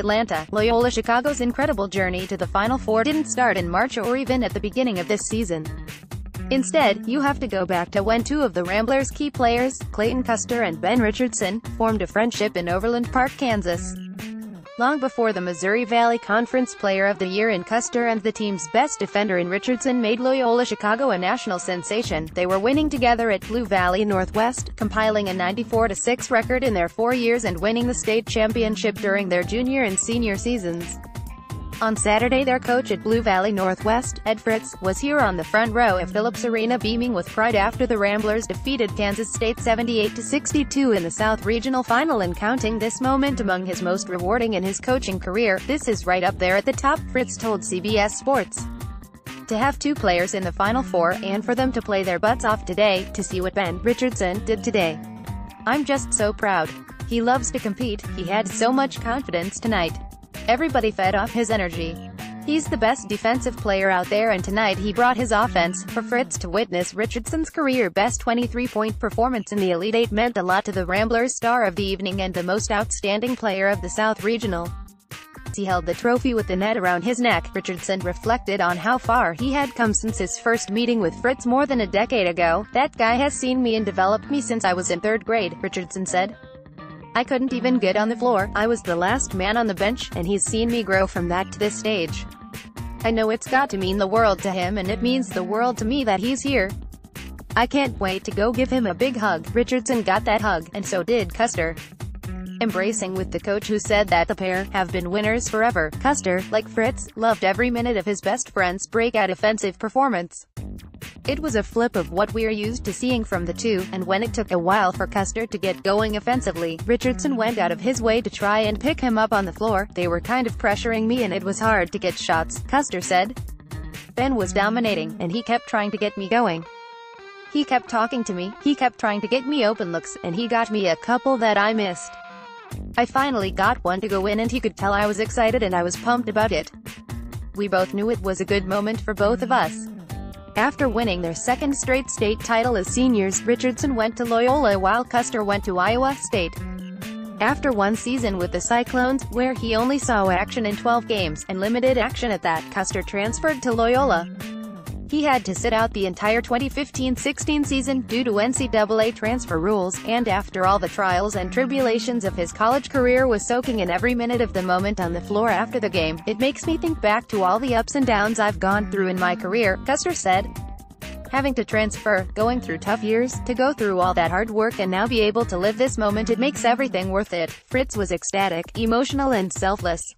Atlanta. Loyola-Chicago's incredible journey to the Final Four didn't start in March or even at the beginning of this season. Instead, you have to go back to when two of the Ramblers' key players, Clayton Custer and Ben Richardson, formed a friendship in Overland Park, Kansas. Long before the Missouri Valley Conference Player of the Year in Custer and the team's best defender in Richardson made Loyola-Chicago a national sensation, they were winning together at Blue Valley Northwest, compiling a 94-6 record in their 4 years and winning the state championship during their junior and senior seasons. On Saturday, their coach at Blue Valley Northwest, Ed Fritz, was here on the front row at Phillips Arena beaming with pride after the Ramblers defeated Kansas State 78-62 in the South Regional Final and counting this moment among his most rewarding in his coaching career. "This is right up there at the top," Fritz told CBS Sports. "To have two players in the Final Four, and for them to play their butts off today, to see what Ben Richardson did today. I'm just so proud. He loves to compete, he had so much confidence tonight. Everybody fed off his energy. He's the best defensive player out there, and tonight he brought his offense." For Fritz to witness Richardson's career-best 23-point performance in the Elite Eight meant a lot to the Ramblers' star of the evening and the most outstanding player of the South Regional. He held the trophy with the net around his neck. Richardson reflected on how far he had come since his first meeting with Fritz more than a decade ago. "That guy has seen me and developed me since I was in 3rd grade, Richardson said. "I couldn't even get on the floor, I was the last man on the bench, and he's seen me grow from that to this stage. I know it's got to mean the world to him, and it means the world to me that he's here. I can't wait to go give him a big hug." Richardson got that hug, and so did Custer. Embracing with the coach who said that the pair have been winners forever, Custer, like Fritz, loved every minute of his best friend's breakout offensive performance. "It was a flip of what we're used to seeing from the two, and when it took a while for Custer to get going offensively, Richardson went out of his way to try and pick him up on the floor. They were kind of pressuring me and it was hard to get shots," Custer said. "Ben was dominating, and he kept trying to get me going. He kept talking to me, he kept trying to get me open looks, and he got me a couple that I missed. I finally got one to go in and he could tell I was excited and I was pumped about it. We both knew it was a good moment for both of us." After winning their second straight state title as seniors, Richardson went to Loyola while Custer went to Iowa State. After one season with the Cyclones, where he only saw action in 12 games, and limited action at that, Custer transferred to Loyola. He had to sit out the entire 2015-16 season due to NCAA transfer rules, and after all the trials and tribulations of his college career was soaking in every minute of the moment on the floor after the game. "It makes me think back to all the ups and downs I've gone through in my career," Custer said. "Having to transfer, going through tough years, to go through all that hard work and now be able to live this moment, it makes everything worth it." Fritz was ecstatic, emotional and selfless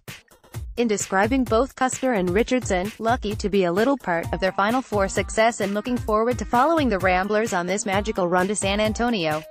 in describing both Custer and Richardson, lucky to be a little part of their Final Four success and looking forward to following the Ramblers on this magical run to San Antonio.